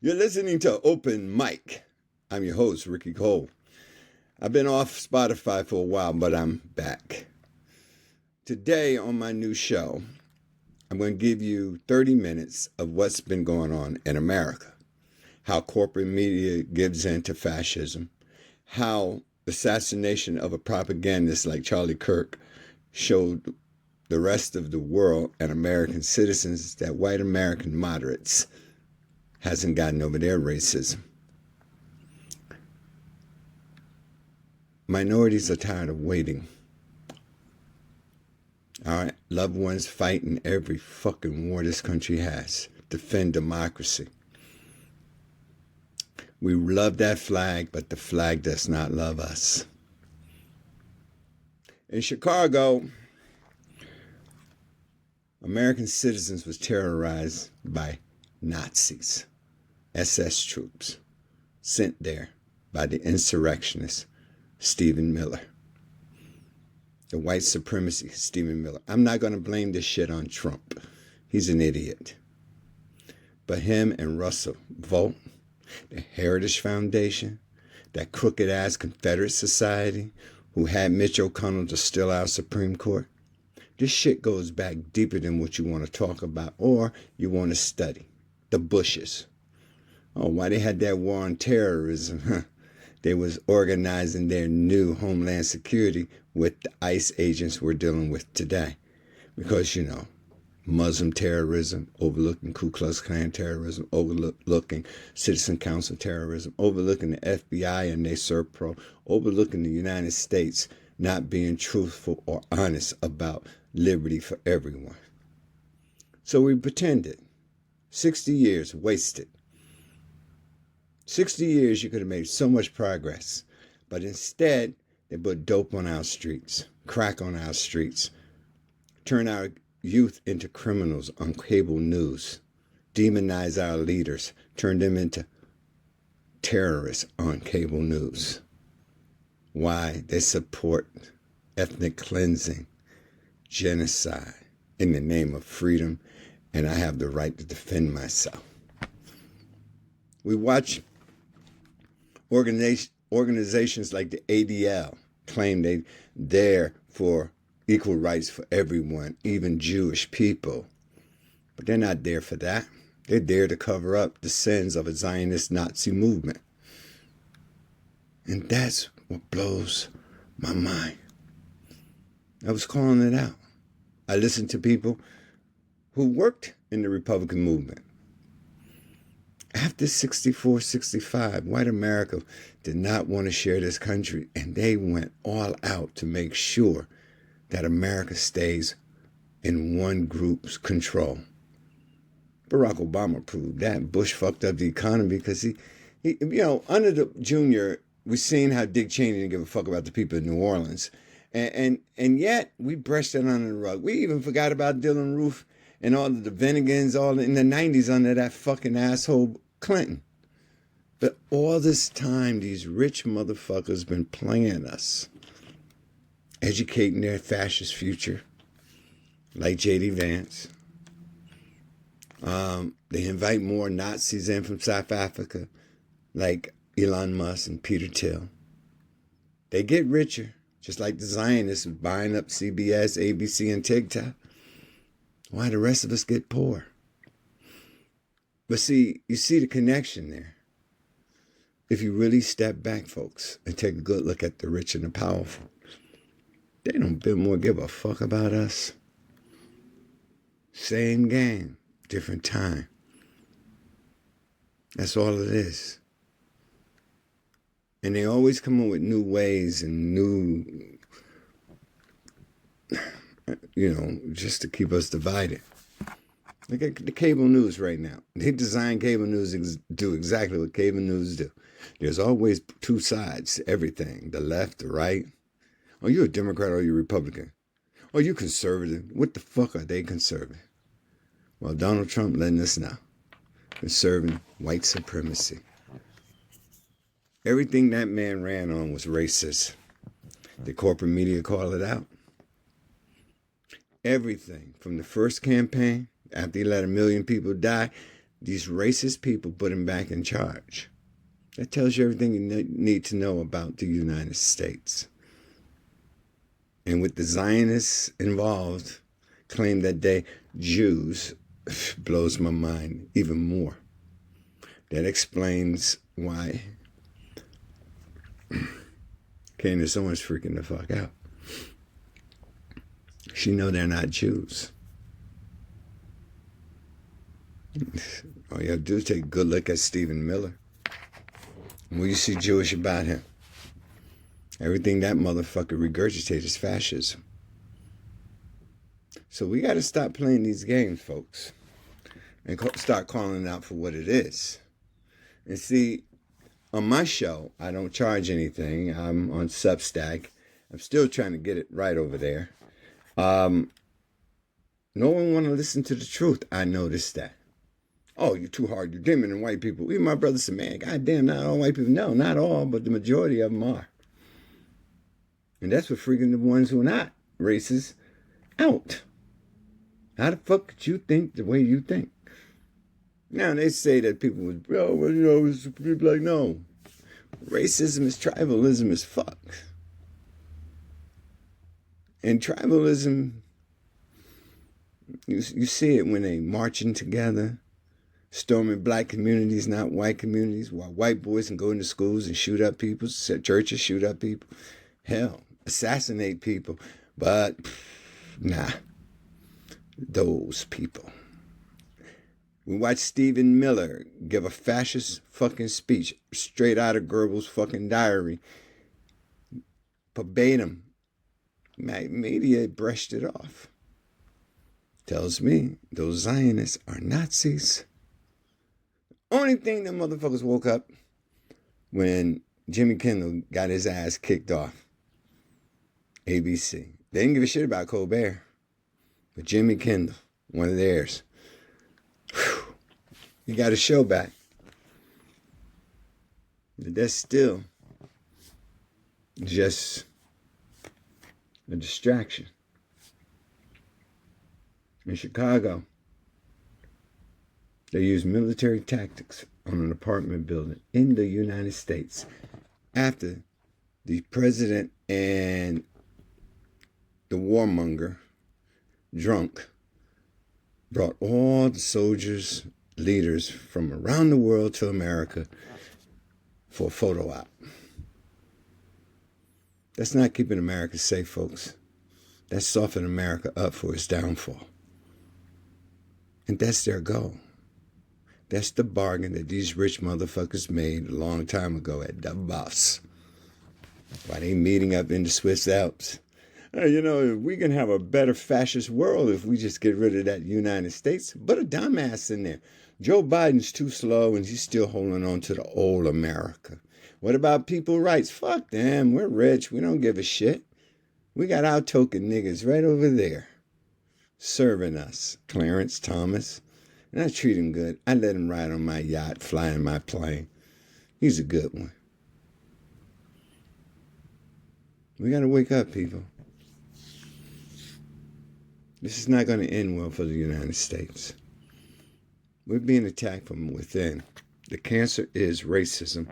You're listening to Open Mic. I'm your host, Ricky Cole. I've been off Spotify for a while, but I'm back. Today on my new show, I'm going to give you 30 minutes of what's been going on in America. How corporate media gives in to fascism. How assassination of a propagandist like Charlie Kirk showed the rest of the world and American citizens that white American moderates hasn't gotten over their racism. Minorities are tired of waiting. Our loved ones fighting every fucking war this country has. Defend democracy. We love that flag, but the flag does not love us. In Chicago, American citizens was terrorized by Nazis. SS troops sent there by the insurrectionist Stephen Miller. The white supremacy Stephen Miller. I'm not going to blame this shit on Trump. He's an idiot. But him and Russell Volt, the Heritage Foundation, that crooked ass Confederate Society who had Mitch O'Connell to steal our Supreme Court. This shit goes back deeper than what you want to talk about or you want to study. The Bushes. Oh, why they had that war on terrorism? They was organizing their new homeland security with the ICE agents we're dealing with today. Because, Muslim terrorism, overlooking Ku Klux Klan terrorism, overlooking Citizen Council terrorism, overlooking the FBI and their SERPRO, overlooking the United States not being truthful or honest about liberty for everyone. So we pretended. 60 years wasted. 60 years you could have made so much progress. But instead, they put dope on our streets, crack on our streets, turn our youth into criminals on cable news, demonize our leaders, turn them into terrorists on cable news. Why? They support ethnic cleansing, genocide in the name of freedom, and I have the right to defend myself. We watch organizations like the ADL claim they're there for equal rights for everyone, even Jewish people. But they're not there for that. They're there to cover up the sins of a Zionist Nazi movement. And that's what blows my mind. I was calling it out. I listened to people who worked in the Republican movement. After 64, 65, white America did not want to share this country, and they went all out to make sure that America stays in one group's control. Barack Obama proved that. Bush fucked up the economy because he under the Junior, we've seen how Dick Cheney didn't give a fuck about the people in New Orleans. And yet, we brushed it under the rug. We even forgot about Dylan Roof and all of the Vennegans all in the 90s under that fucking asshole Clinton. But all this time, these rich motherfuckers been playing us, educating their fascist future, like J.D. Vance. They invite more Nazis in from South Africa, like Elon Musk and Peter Thiel. They get richer, just like the Zionists buying up CBS, ABC, and TikTok. Why the rest of us get poor? But see, you see the connection there. If you really step back, folks, and take a good look at the rich and the powerful, they don't bit more give a fuck about us. Same game, different time. That's all it is. And they always come up with new ways and new, just to keep us divided. Look at the cable news right now. They design cable news to do exactly what cable news do. There's always two sides to everything, the left, the right. Oh, you a Democrat or you Republican? Oh, you conservative? What the fuck are they conservative? Well, Donald Trump letting us know. Conserving white supremacy. Everything that man ran on was racist. The corporate media call it out. Everything from the first campaign, after he let 1 million people die, these racist people put him back in charge. That tells you everything you need to know about the United States. And with the Zionists involved, claim that they Jews, blows my mind even more. That explains why Candace Owens freaking the fuck out. She know they're not Jews. All you have to do is take a good look at Stephen Miller. What do you see Jewish about him? Everything that motherfucker regurgitates is fascism. So we got to stop playing these games, folks, and start calling it out for what it is. And see, on my show, I don't charge anything. I'm on Substack. I'm still trying to get it right over there. No one want to listen to the truth. I noticed that. Oh, you're too hard. You're dimming than white people. Even my brother said, man, goddamn, not all white people. No, not all, but the majority of them are. And that's what freaking the ones who are not racist out. How the fuck could you think the way you think? Now, they say that people would, oh, well, you know, it's people like, no. Racism is tribalism as fuck. And tribalism, you see it when they marching together, storming black communities, not white communities, while white boys can go into schools and shoot up people, churches shoot up people. Hell, assassinate people. But, nah, those people. We watched Stephen Miller give a fascist fucking speech straight out of Goebbels' fucking diary. Verbatim. Media brushed it off. Tells me those Zionists are Nazis. Only thing the motherfuckers woke up when Jimmy Kimmel got his ass kicked off. ABC. They didn't give a shit about Colbert. But Jimmy Kimmel, one of theirs. Whew, he got his show back. But that's still just a distraction. In Chicago, they used military tactics on an apartment building in the United States after the president and the warmonger, drunk, brought all the soldiers, leaders from around the world to America for a photo op. That's not keeping America safe, folks. That's softening America up for its downfall. And that's their goal. That's the bargain that these rich motherfuckers made a long time ago at Davos. While they meeting up in the Swiss Alps. You know, we can have a better fascist world if we just get rid of that United States. But a dumbass in there. Joe Biden's too slow and he's still holding on to the old America. What about people's rights? Fuck them. We're rich. We don't give a shit. We got our token niggas right over there serving us. Clarence Thomas. And I treat him good. I let him ride on my yacht, fly in my plane. He's a good one. We got to wake up, people. This is not going to end well for the United States. We're being attacked from within. The cancer is racism.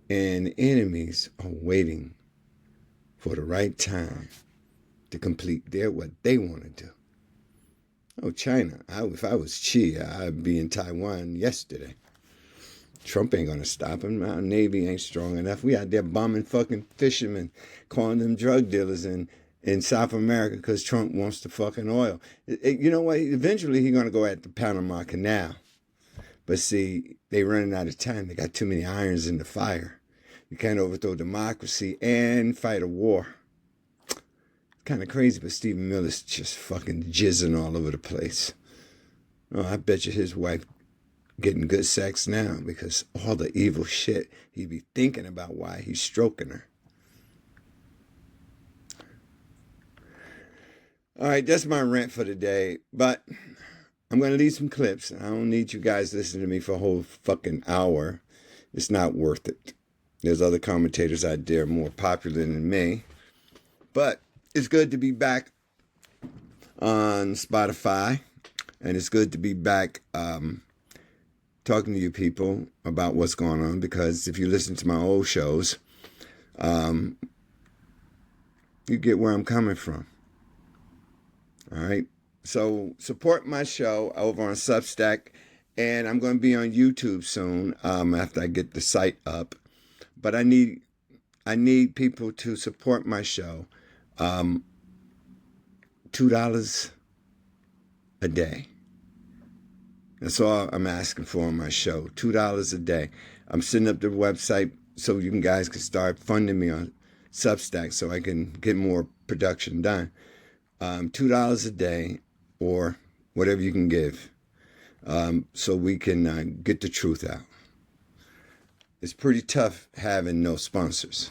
And enemies are waiting for the right time to complete what they want to do. Oh, China. If I was Xi, I'd be in Taiwan yesterday. Trump ain't going to stop him. Our Navy ain't strong enough. We out there bombing fucking fishermen, calling them drug dealers in South America because Trump wants the fucking oil. You know what? Eventually he's going to go at the Panama Canal. But see, they running out of time. They got too many irons in the fire. You can't overthrow democracy and fight a war. It's kind of crazy, but Stephen Miller's just fucking jizzing all over the place. Oh, I bet you his wife getting good sex now because all the evil shit he be thinking about why he's stroking her. All right, that's my rant for today. But I'm going to leave some clips. I don't need you guys listening to me for a whole fucking hour. It's not worth it. There's other commentators out there more popular than me. But it's good to be back on Spotify. And it's good to be back talking to you people about what's going on, because if you listen to my old shows, you get where I'm coming from. All right. So support my show over on Substack, and I'm going to be on YouTube soon after I get the site up. But I need people to support my show. $2 a day. That's all I'm asking for on my show. $2 a day. I'm setting up the website so you guys can start funding me on Substack so I can get more production done. $2 a day, or whatever you can give, so we can get the truth out. It's pretty tough having no sponsors.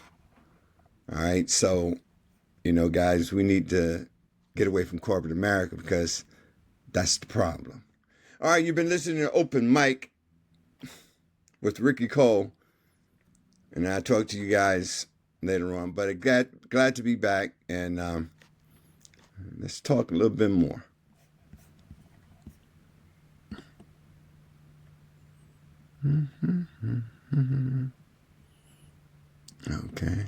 All right, so guys, we need to get away from corporate America, because that's the problem. All right, you've been listening to Open Mic with Ricky Cole, and I'll talk to you guys later on. But glad to be back, and let's talk a little bit more. Okay.